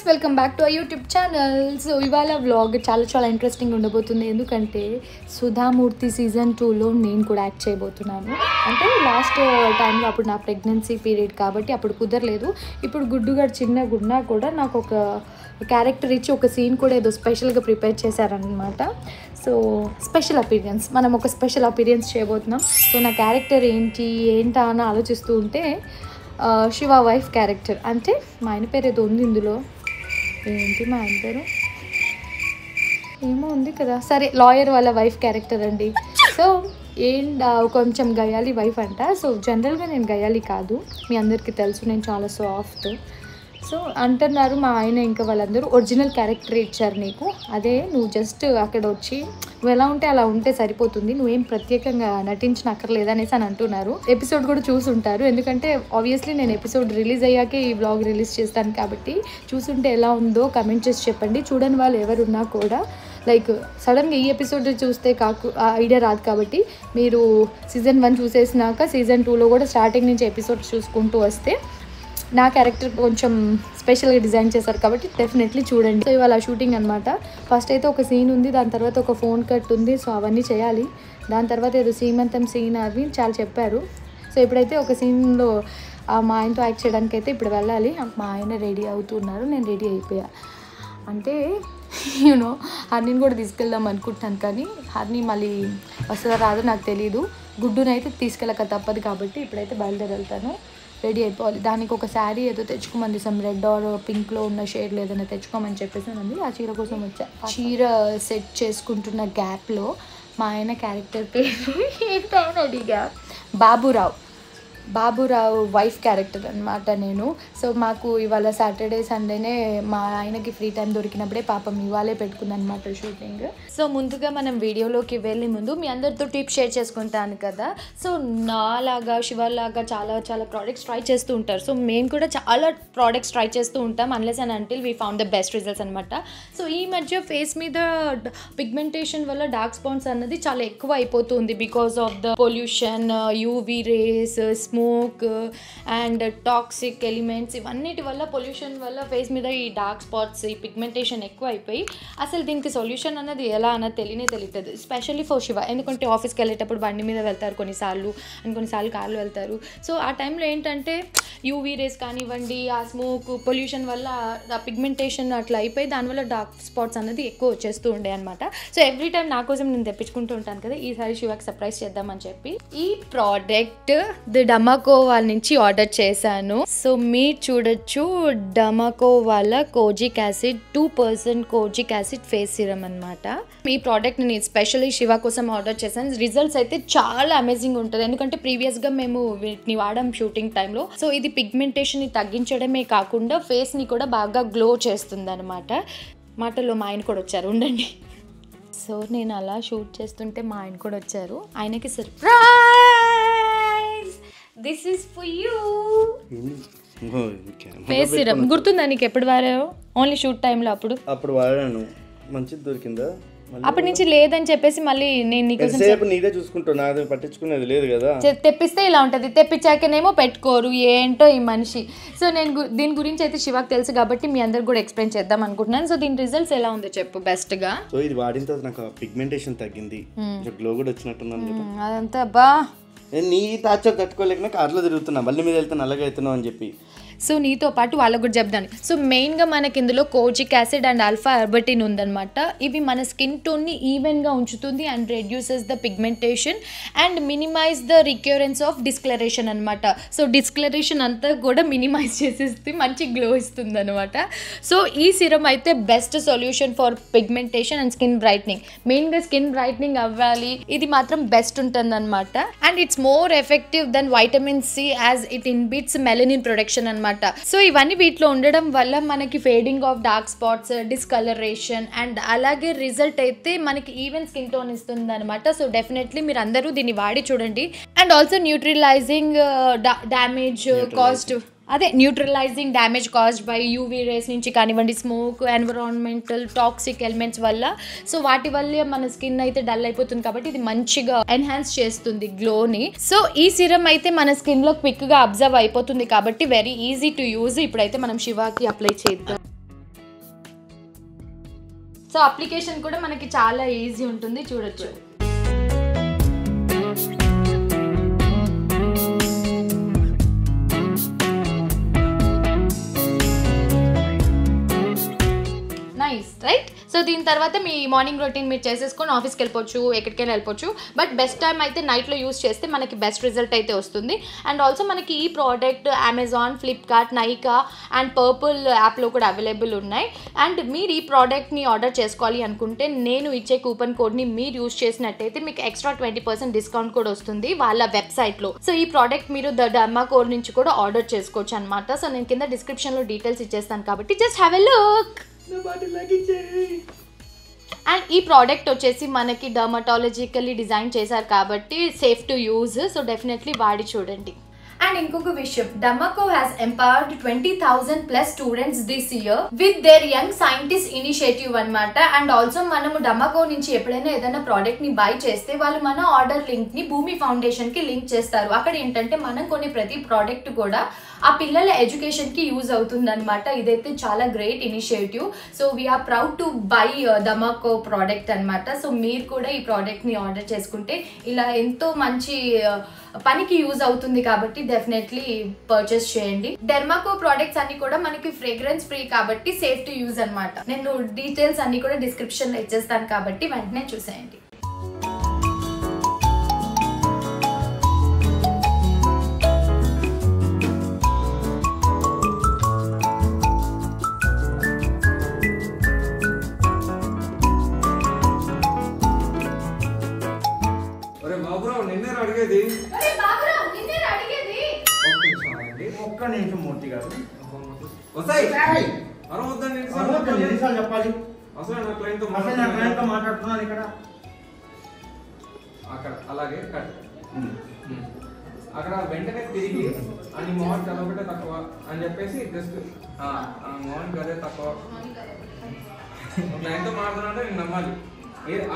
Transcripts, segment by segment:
Welcome back to our YouTube channel. So ఇవాళ vlog చాలా interesting ఉండబోతుంది. ఎందుకంటే సుధామూర్తి సీజన్ 2లో నేను కూడా యాక్ట్ చేయబోతున్నాను. అంటే లాస్ట్ టైంలో అప్పుడు నా ప్రెగ్నెన్సీ పీరియడ్ కాబట్టి అప్పుడు కుదరలేదు. ఇప్పుడు గుడ్డుగాడు చిన్నగా ఉన్నా కూడా నాకు ఒక క్యారెక్టర్ ఇచ్చి ఒక సీన్ కూడా ఏదో స్పెషల్గా ప్రిపేర్ చేశారనమాట. సో స్పెషల్ అపీరియన్స్, మనం ఒక స్పెషల్ అపీరియన్స్ చేయబోతున్నాం. సో నా క్యారెక్టర్ ఏంటా అని ఆలోచిస్తూ ఉంటే శివ వైఫ్ క్యారెక్టర్, అంటే మా ఆయన పేరు ఏదో ఉంది ఇందులో. ఏంటి మా ఆయన పేరు ఏమో ఉంది కదా, సరే లాయర్ వాళ్ళ వైఫ్ క్యారెక్టర్ అండి. సో కొంచెం గయాలి వైఫ్ అంట. సో జనరల్గా నేను గయాలి కాదు, మీ అందరికీ తెలుసు, నేను చాలా సాఫ్ట్. సో అంటున్నారు మా ఆయన ఇంకా వాళ్ళందరూ ఒరిజినల్ క్యారెక్టర్ ఇచ్చారు నీకు, అదే నువ్వు జస్ట్ అక్కడ వచ్చి నువ్వు ఎలా ఉంటే అలా ఉంటే సరిపోతుంది, నువ్వేం ప్రత్యేకంగా నటించిన అక్కర్లేదు అనేసి అని అంటున్నారు. ఎపిసోడ్ కూడా చూసుంటారు, ఎందుకంటే ఆబ్వియస్లీ నేను ఎపిసోడ్ రిలీజ్ అయ్యాకే ఈ వ్లాగ్ రిలీజ్ చేస్తాను కాబట్టి చూసుంటే ఎలా ఉందో కమెంట్ చేసి చెప్పండి. చూడని వాళ్ళు ఎవరున్నా కూడా లైక్ సడన్గా ఈ ఎపిసోడ్ చూస్తే ఐడియా రాదు కాబట్టి మీరు సీజన్ 1 చూసేసినాక సీజన్ 2లో కూడా స్టార్టింగ్ నుంచి ఎపిసోడ్స్ చూసుకుంటూ వస్తే నా క్యారెక్టర్ కొంచెం స్పెషల్గా డిజైన్ చేశారు కాబట్టి డెఫినెట్లీ చూడండి. సో ఇవాళ షూటింగ్ అనమాట. ఫస్ట్ అయితే ఒక సీన్ ఉంది, దాని తర్వాత ఒక ఫోన్ కట్ ఉంది. సో అవన్నీ చేయాలి. దాని తర్వాత ఏదో సీమంతం సీన్ అవి చాలా చెప్పారు. సో ఇప్పుడైతే ఒక సీన్లో మా ఆయనతో యాక్ట్ చేయడానికి అయితే ఇప్పుడు వెళ్ళాలి. మా ఆయన రెడీ అవుతున్నారు, నేను రెడీ అయిపోయా. అంటే యూనో హర్నీని కూడా తీసుకెళ్దాం అనుకుంటున్నాను, కానీ హర్నీ మళ్ళీ వస్తుందా రాదో నాకు తెలీదు. గుడ్డునైతే తీసుకెళ్ళక తప్పదు కాబట్టి ఇప్పుడైతే బయలుదేరి వెళ్తాను, రెడీ అయిపోవాలి. దానికి ఒక శారీ ఏదో తెచ్చుకోమంది, సమ్ రెడ్ ఆర్ పింక్లో ఉన్న షేడ్లో ఏదైనా తెచ్చుకోమని చెప్పేసి అంది. ఆ చీర కోసం వచ్చా. చీర సెట్ చేసుకుంటున్న గ్యాప్లో మా ఆయన క్యారెక్టర్ పేరు ఏంటో అడిగా, బాబురావు వైఫ్ క్యారెక్టర్ అనమాట నేను. సో మాకు ఇవాళ సాటర్డే సండేనే మా ఆయనకి ఫ్రీ టైం దొరికినప్పుడే పాపం ఇవాళే పెట్టుకుందనమాట షూటింగ్. సో ముందుగా మనం వీడియోలోకి వెళ్ళే ముందు మీ అందరితో టిప్ షేర్ చేసుకుంటాను కదా. సో నాలాగా శివలాగా చాలా ప్రోడక్ట్స్ ట్రై చేస్తూ ఉంటారు. సో మేము కూడా చాలా ప్రోడక్ట్స్ ట్రై చేస్తూ ఉంటాం unless and until we found the best results అనమాట. సో ఈ మధ్య ఫేస్ మీద పిగ్మెంటేషన్ వల్ల డార్క్ స్పాట్స్ అన్నది చాలా ఎక్కువ అయిపోతుంది because of the pollution, UV rays, smoke and toxic elements, ఇవన్నిటి వల్ల పొల్యూషన్ వల్ల ఫేస్ మీద ఈ డార్క్ స్పాట్స్, ఈ పిగ్మెంటేషన్ ఎక్కువ అయిపోయి అసలు దీనికి సొల్యూషన్ అన్నది ఎలా అన్నది తెలియదు. స్పెషల్లీ ఫర్ శివ, ఎందుకంటే ఆఫీస్కి వెళ్ళేటప్పుడు బండి మీద వెళ్తారు కొన్నిసార్లు కార్లు వెళ్తారు. సో ఆ టైంలో ఏంటంటే యూవీ రేస్ కానివ్వండి, ఆ స్మోక్ పొల్యూషన్ వల్ల ఆ పిగ్మెంటేషన్ అట్లా అయిపోయి దానివల్ల డార్క్ స్పాట్స్ అన్నది ఎక్కువ వచ్చేస్తూ ఉండే అనమాట. సో ఎవ్రీ టైం నా కోసం నేను తెప్పించుకుంటూ ఉంటాను కదా, ఈసారి శివకి సర్ప్రైజ్ చేద్దామని చెప్పి ఈ ప్రోడక్ట్ డమాకో వాళ్ళ నుంచి ఆర్డర్ చేశాను. సో మీరు చూడొచ్చు, డమాకో వాళ్ళ kojic acid 2% kojic acid face serum అనమాట. ఈ ప్రోడక్ట్ నేను స్పెషల్లీ శివ కోసం ఆర్డర్ చేశాను. రిజల్ట్స్ అయితే చాలా అమేజింగ్ ఉంటుంది, ఎందుకంటే ప్రీవియస్గా మేము వీటిని వాడాం షూటింగ్ టైంలో. సో ఇది పిగ్మెంటేషన్ని తగ్గించడమే కాకుండా ఫేస్ని కూడా బాగా గ్లో చేస్తుంది అనమాట. మాటల్లో మా ఆయన కూడా వచ్చారు, ఉండండి. సో నేను అలా షూట్ చేస్తుంటే మా ఆయన కూడా వచ్చారు. ఆయనకి surprise, this is for you face serum. గుర్తుందా నీకు? ఎప్పుడు వాడావు? ఓన్లీ షూట్ టైంలో అప్పుడు వాడాను. మంచిది దొరికిందా? అప్పటి నుంచి లేదని చెప్పేసి మళ్ళీ నేను నీదే చూసుకుంటున్నా, పట్టించుకునేది లేదు కదా. తెప్పిస్తే ఇలా ఉంటుంది, తెప్పించాకనేమో పెట్టుకోరు, ఏంటో ఈ మనిషి. సో నేను దీని గురించి అయితే శివకు తెలుసు కాబట్టి మీ అందరికి కూడా ఎక్స్ప్లెయిన్ చేద్దాం అనుకుంటున్నాను. సో దీని రిజల్ట్స్ ఎలా ఉందో చెప్పు బెస్ట్ గా. సో ఇది వాడిన తర్వాత నాకు పిగ్మెంటేషన్ తగ్గింది, గ్లో కూడా వచ్చినట్టుంది. అదంతా బా నీ టార్చర్ తట్టుకోలేక కార్లో తిరుగుతున్నా, మళ్ళీ మీద వెళ్తే నల్లగా అవుతున్నావు అని చెప్పి. సో నీతో పాటు వాళ్ళకు కూడా చెప్తాను. సో మెయిన్గా మనకి ఇందులో kojic acid and alpha arbutin ఉందన్నమాట. ఇవి మన స్కిన్ టోన్ని ఈవెన్గా ఉంచుతుంది and reduces the pigmentation and minimize the recurrence of discoloration అనమాట. సో డిస్కలరేషన్ అంతా కూడా మినిమైజ్ చేసేస్తే మంచి గ్లో ఇస్తుంది అనమాట. సో ఈ సిరమ్ అయితే best solution for pigmentation and skin brightening. మెయిన్గా స్కిన్ బ్రైట్నింగ్ అవ్వాలి, ఇది మాత్రం బెస్ట్ ఉంటుంది అనమాట. And it's more effective than vitamin C as it inhibits melanin production అనమాట. సో ఇవన్నీ వీటిలో ఉండడం వల్ల మనకి fading of dark spots, discoloration and అలాగే రిజల్ట్ అయితే మనకి ఈవెన్ స్కిన్ టోన్ ఇస్తుంది అనమాట. సో డెఫినెట్లీ మీరు అందరూ దీన్ని వాడి చూడండి. And also neutralizing damage caused అదే neutralizing damage caused by UV rays నుంచి కానివ్వండి, స్మోక్, ఎన్విరాన్మెంటల్ టాక్సిక్ ఎలిమెంట్స్ వల్ల. సో వాటి వల్ల మన స్కిన్ అయితే డల్ అయిపోతుంది కాబట్టి ఇది మంచిగా ఎన్హాన్స్ చేస్తుంది గ్లోని. సో ఈ సిరమ్ అయితే మన స్కిన్లో క్విక్గా అబ్జర్వ్ అయిపోతుంది కాబట్టి వెరీ ఈజీ టు యూజ్. ఇప్పుడైతే మనం శివాకి అప్లై చేద్దాం. సో అప్లికేషన్ కూడా మనకి చాలా ఈజీ ఉంటుంది, చూడొచ్చు. Nice right. సో దీని తర్వాత మీ మార్నింగ్ రొటీన్ మీరు చేసేసుకొని ఆఫీస్కి వెళ్ళిపోవచ్చు, ఎక్కడికైనా వెళ్ళిపోవచ్చు. బట్ బెస్ట్ టైం అయితే నైట్లో యూస్ చేస్తే మనకి బెస్ట్ రిజల్ట్ అయితే వస్తుంది. అండ్ ఆల్సో మనకి ఈ product Amazon, Flipkart, Nykaa and purple యాప్లో కూడా అవైలబుల్ ఉన్నాయి. అండ్ మీరు ఈ ప్రోడక్ట్ని ఆర్డర్ చేసుకోవాలి అనుకుంటే నేను ఇచ్చే కూపన్ కోడ్ని మీరు యూస్ చేసినట్టయితే మీకు ఎక్స్ట్రా 20% డిస్కౌంట్ కూడా వస్తుంది వాళ్ళ వెబ్సైట్లో. సో ఈ ప్రోడక్ట్ మీరు ద డర్మా కోడ్ నుంచి కూడా ఆర్డర్ చేసుకోవచ్చు అనమాట. సో నేను కింద డిస్క్రిప్షన్లో డీటెయిల్స్ ఇచ్చేస్తాను కాబట్టి just have a look. And ఈ ప్రోడక్ట్ వచ్చేసి మనకి డర్మటాలజికల్లీ డిజైన్ చేశారు కాబట్టి safe to use. So definitely వాడి చూడండి. అండ్ ఇంకొక విషయం, Derma Co has empowered 20,000 plus students this year with their young scientist initiative అనమాట. అండ్ ఆల్సో మనము డర్మాకో నుంచి ఎప్పుడైనా ఏదైనా ప్రోడక్ట్ ని బై చేస్తే వాళ్ళు మన ఆర్డర్ లింక్ ని భూమి ఫౌండేషన్ కి లింక్ చేస్తారు. అక్కడ ఏంటంటే మనం కొనే ప్రతి ప్రోడక్ట్ కూడా ఆ పిల్లల ఎడ్యుకేషన్ కి యూజ్ అవుతుంది అనమాట. ఇదైతే చాలా great initiative. So we are proud to buy Derma Co product అనమాట. సో మీరు కూడా ఈ ప్రోడక్ట్ ని ఆర్డర్ చేసుకుంటే ఇలా ఎంతో మంచి పనికి యూజ్ అవుతుంది కాబట్టి డెఫినెట్లీ పర్చేస్ చేయండి. డెర్మాకో ప్రోడక్ట్స్ అన్ని కూడా మనకి ఫ్రేగ్రెన్స్ ఫ్రీ కాబట్టి సేఫ్ టు యూజ్ అనమాట. నేను డీటెయిల్స్ అన్ని కూడా డిస్క్రిప్షన్ లో ఇచ్చేస్తాను కాబట్టి వెంటనే చూసేయండి. ఒక్క నిమిషం మూర్తి గారు చెప్పాలి. మాట్లాడుతున్నాను ఇక్కడ అక్కడ అలాగే అక్కడ వెంటనే తిరిగి అని మోహన్ చదవబట్టే తక్కువ అని చెప్పేసి జస్ట్ మోహన్ గదే తక్కువ క్లయింట్తో మాట్లాడుతుంటే నేను నమ్మాలి.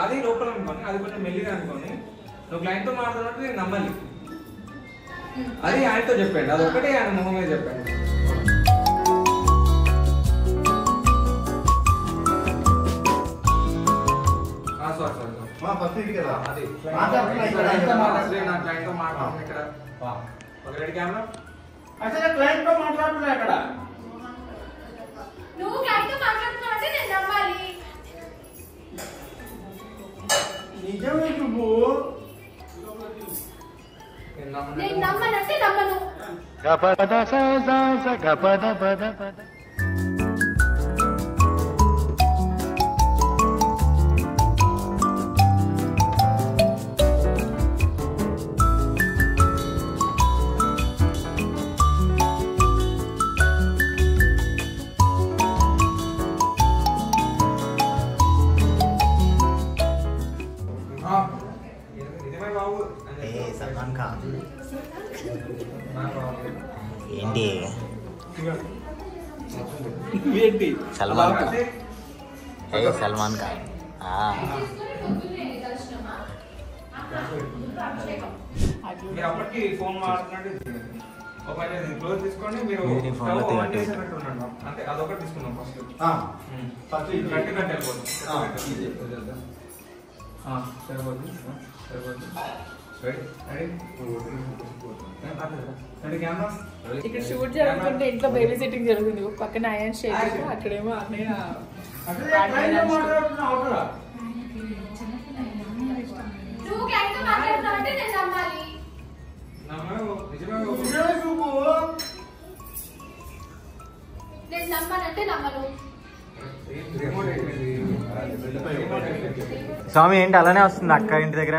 అది లోపల అనుకోని, అది కొంచెం మెల్లిగా అనుకోని నువ్వు క్లయింట్తో మాట్లాడుతుంటే నేను నమ్మాలి. అది ఆయనతో చెప్పండి, అది ఒకటే ఆయన మొహం మీద చెప్పండి. సల్మాన్ ఖాన్ ఏంటి సల్మాన్ ఖాన్ సల్మాన్ ఖాన్ మీరు అప్పటికి ఫోన్ మాట్లాడుతుంటే క్లోజ్ తీసుకోండి. మీరు అంటే అదొకటి తీసుకున్నాం ఫస్ట్ గట్టి గట్టి వెళ్ళిపోతుంది. సరిపోతుంది ఇక్కడ షూట్ జరుగుతుంటే ఇంట్లో బేబీ సిట్టింగ్ జరుగుతుంది. ఒక పక్కన అయాన్ షేక్, అక్కడేమో అన్నయ్య స్వామి ఏంటి అలానే వస్తుంది అక్క ఇంటి దగ్గర?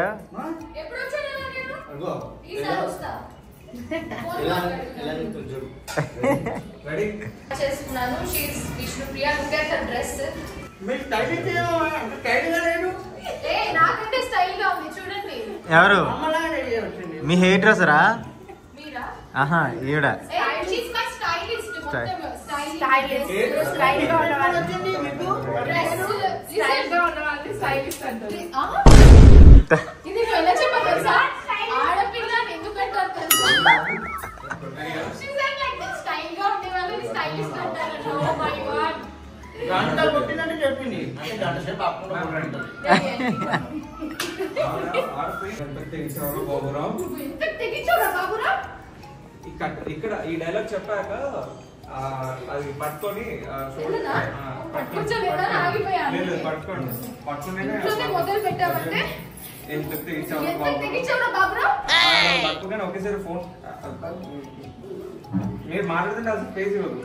ఎవరు మీ హెయిర్ డ్రెస్సరా? ఆహా ఈవిడ ఇది ఎలా చెప్పాలి తెలుసా? ఆడపిల్ల ఎందుకు పెట్టారు తెలుసా? స్టైల్ గా ఉండే వాళ్ళు స్టైలిస్ట్ అంటారు. Oh my God. గంట కొట్టినట్టు చెప్పింది అంటే గంట సేపు ఇక్కడ ఈ డైలాగ్ చెప్పాక అది పట్టుకొని మొదలు పెట్టామంటే పట్టుకుని ఒకేసారి ఫోన్ మీరు మాట్లాడుతుంటే అసలు ఫేస్ ఇవ్వదు.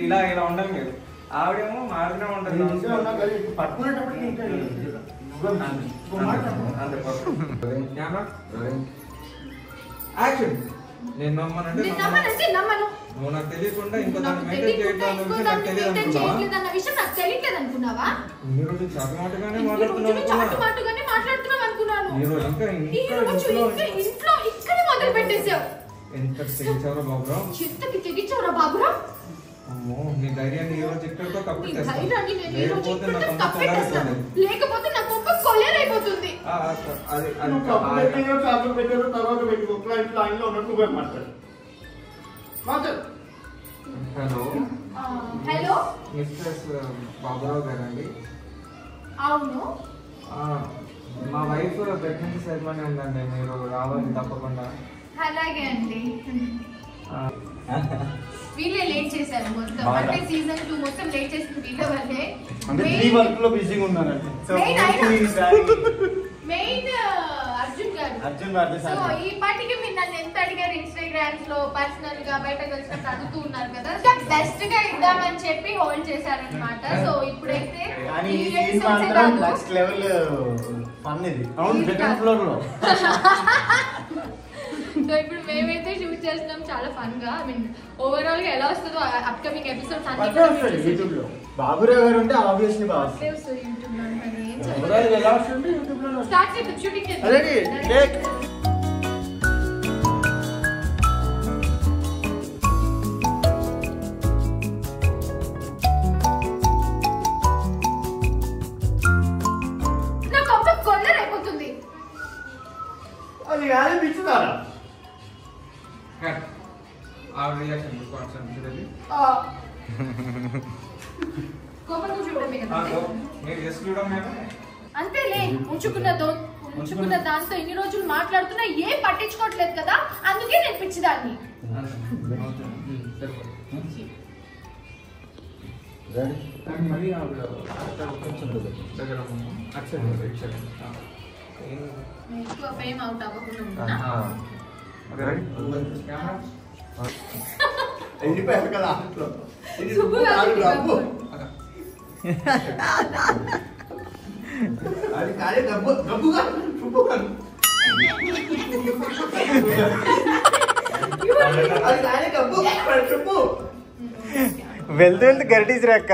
ఇలా ఇలా ఉండాలి మీరు. ఆవిడేమో మారుతూనే ఉంటుంది. నేను నమ్మనంటే నువ్వు నాకు తెలియకుండా ఇంకో దాన్ని మెయింటైన్ చేయడం విషయం నాకు తెలియట్లేదు అనుకున్నావా? మీరు చాటుమాటుగానే మాట్లాడుతున్నాను. మీరు ఇంట్లో ఇక్కడే మొదలు పెట్టేసావు. ఎంత తెగించావరా బాబురా? చిత్తకి తెగించావురా బాబురా? అమ్మో నీ ధైర్యాన్ని ఈ రోజు ఇక్కడితో లేకపోతే నా కొంప కొల్లేరైపోతుంది. హలో హలో మిస్టర్స్ బాబురావు గారండి? అవును. మా వైఫ్ ప్రెగ్నెన్సీ సెరమనీ ఉందండి, మీరు రావాలి తప్పకుండా. అలాగే అండి. వీళ్ళే లేట్ చేశారు మొత్తం. అంటే సీజన్ 2 మొత్తం లేట్ చేసింది వీళ్ళ వల్లే. అంటే 3 వర్క్ లో బిజీగా ఉన్నారండి. మెయిన్ అర్జున్ గారు. సో ఈ పాటికి మీరు నన్ను ఎంత అడిగారు ఇన్స్టాగ్రామ్స్ లో పర్సనల్ గా బయట కలిసినప్పుడు అడుగుతూ ఉన్నారు కదా. బెస్ట్ గా ఇద్దామని చెప్పి హోల్డ్ చేశారనమాట. సో ఇప్పుడైతే నెక్స్ట్ లెవెల్ ఫన్ ఇది. అవును, సెకండ్ ఫ్లోర్ లో. సో ఇప్పుడు మేమైతే షూట్ చేస్తున్నాం చాలా ఫన్ గా. ఐ మీన్ ఓవరాల్ గా ఎలా వస్తుందో అప్కమింగ్ ఎపిసోడ్స్ అన్ని యూట్యూబ్ లో బాబురావు గారు ఉంటే ఆబ్వియస్లీ బాగా స్టార్ట్ చేద్దాం షూటింగ్ చేద్దాం. నా కొంప కొల్లరైపోతుంది. అది కాదు పిచ్చుతారా? ఆ రియాక్షన్ చూడండి. మీరు జస్ట్ చూడండి. అంతేలే, ఉంచుకున్న దాంతో ఇన్ని రోజులు మాట్లాడుతున్నా ఏం పట్టించుకోవట్లేదు కదా, అందుకే నేను పిచ్చిదాన్ని. మరి ఎక్కువ ఫేమ్ అవుట్ అవ్వకుండా అది కాదే డబ్బుగా వెళ్తూ వెళ్తూ గరిటీసి అక్క.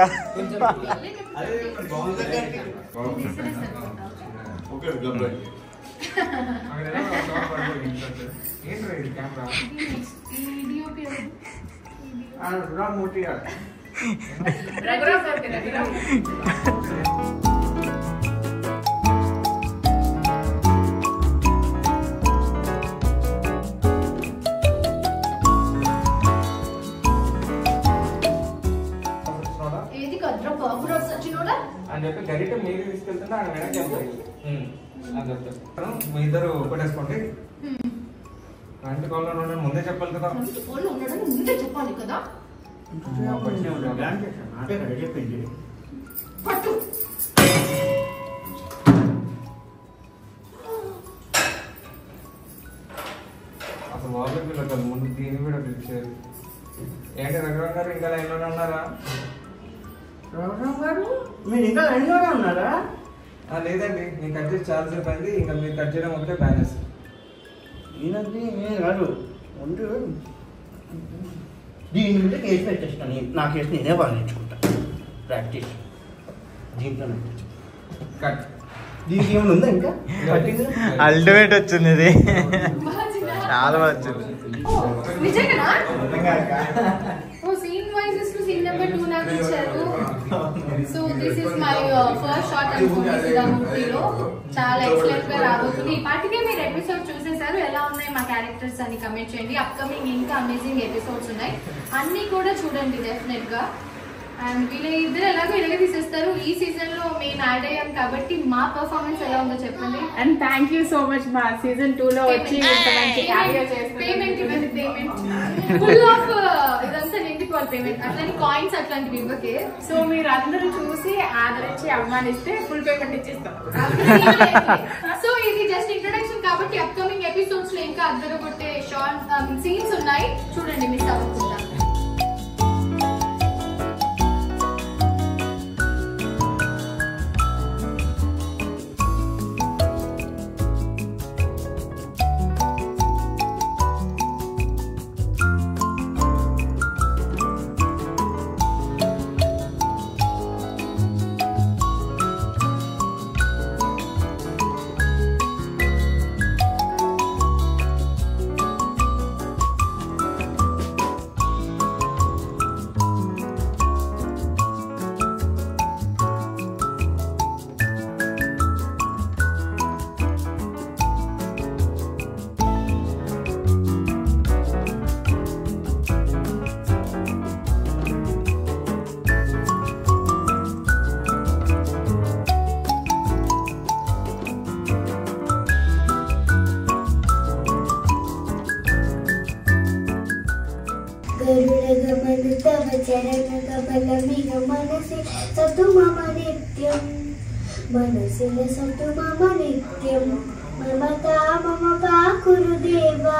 ఏది కద్ర బాబురావు సచ్చినోడా అని చెప్పి గరిట మీరు తీసుకెళ్తుంటే ఆయన వెనక్కి మీ ఇద్దరు కొట్టేసుకోండి. కంటి కాల్లో ఉండండి, ముందే చెప్పాలి కదా. ముందే చెప్పాలి కదా. చెప్పింది పట్టు. అసలు వాళ్ళకి పిల్లలు ముందు దీన్ని కూడా పిలిచారు. ఏంటి రఘురామ్ గారు ఇంకా లైన్లోనే ఉన్నారా? రఘురామ్ గారు మీరు ఇంకా లైన్లోనే ఉన్నారా? లేదండి, నేను కట్ చేసి చాలా సేపు అయింది. ఇంకా మీరు కట్ చేయడం ఒకటే బ్యాలెన్స్. ఈయనది నేను కాదు ఉండు, దీని మీద కేసు పెట్టేస్తాను. నా కేసు నేనే బాగా నేర్చుకుంటా. ప్రాక్టీస్ దీంట్లో కట్. దీనికి ఏమైనా ఉందా ఇంకా? అల్టిమేట్ వచ్చింది ఇది, చాలా బాగా వచ్చింది. నిజంగానా? ఓ సీన్ వైజెస్ టు సీన్ నెంబర్ 2 నాకు ఇచ్చారు. So this is my first shot అనుకుంటున్నా మూవీలో. చాలా ఎక్సలెంట్ గా రాబోతుంది. ఈ పాటికే మీరు ఎపిసోడ్ చూసేసారు. ఎలా ఉన్నాయి మా క్యారెక్టర్స్ అని కమెంట్ చేయండి. అప్కమింగ్ ఇంకా అమేజింగ్ ఎపిసోడ్స్ ఉన్నాయి, అన్ని కూడా చూడండి డెఫినెట్ గా. అండ్ వీళ్ళిద్దరు ఎలాగో ఇలాగే తీసేస్తారు. ఈ సీజన్ లో మేము యాడ్ అయ్యాం కాబట్టి మా పర్ఫార్మెన్స్ ఎలా ఉందో చెప్పండి. And thank you so much మా సీజన్ 2 లో వచ్చి పేమెంట్ ఇవ్వండి. పేమెంట్ ఫుల్ ఆఫ్ ఇదంతా నిండిపోవాలి పేమెంట్. అట్లాంటి కాయిన్స్ అట్లాంటివి ఇవ్వకే. సో మీరు అందరూ చూసి ఆదరించి అభిమానిస్తే ఫుల్ పేమెంట్ ఇచ్చేస్తాం. సో ఇది జస్ట్ ఇంట్రొడక్షన్ కాబట్టి అప్కమింగ్ ఎపిసోడ్స్ లో ఇంకా అద్దరు కొట్టే షార్ట్ సీన్స్ ఉన్నాయి, చూడండి మిస్ అవ్వకుండా. గరుడగమన తవ చరణ కమలమిగ మనసి సతు మమ నిత్యం మనసిల సతు మమ నిత్యం మమతా మమ పాకురు దేవా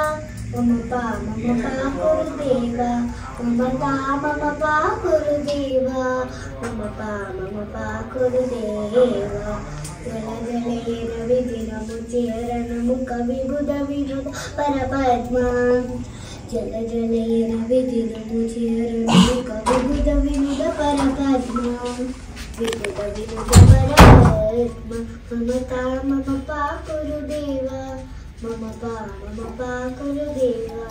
మమ పాకురు దేవా మమతా మమ పాకురు దేవా మమ పాకురు దేవా జల జలయేన విధినము చేరణము కవిబుధ వినుద పరపద్మ జల జలయేన విధినము చేరణము కవిబుధ వినుద పరపద్మ వినుద పరపద్మ మమతా మమ పాకురు దేవా మమ పాకురు దేవా.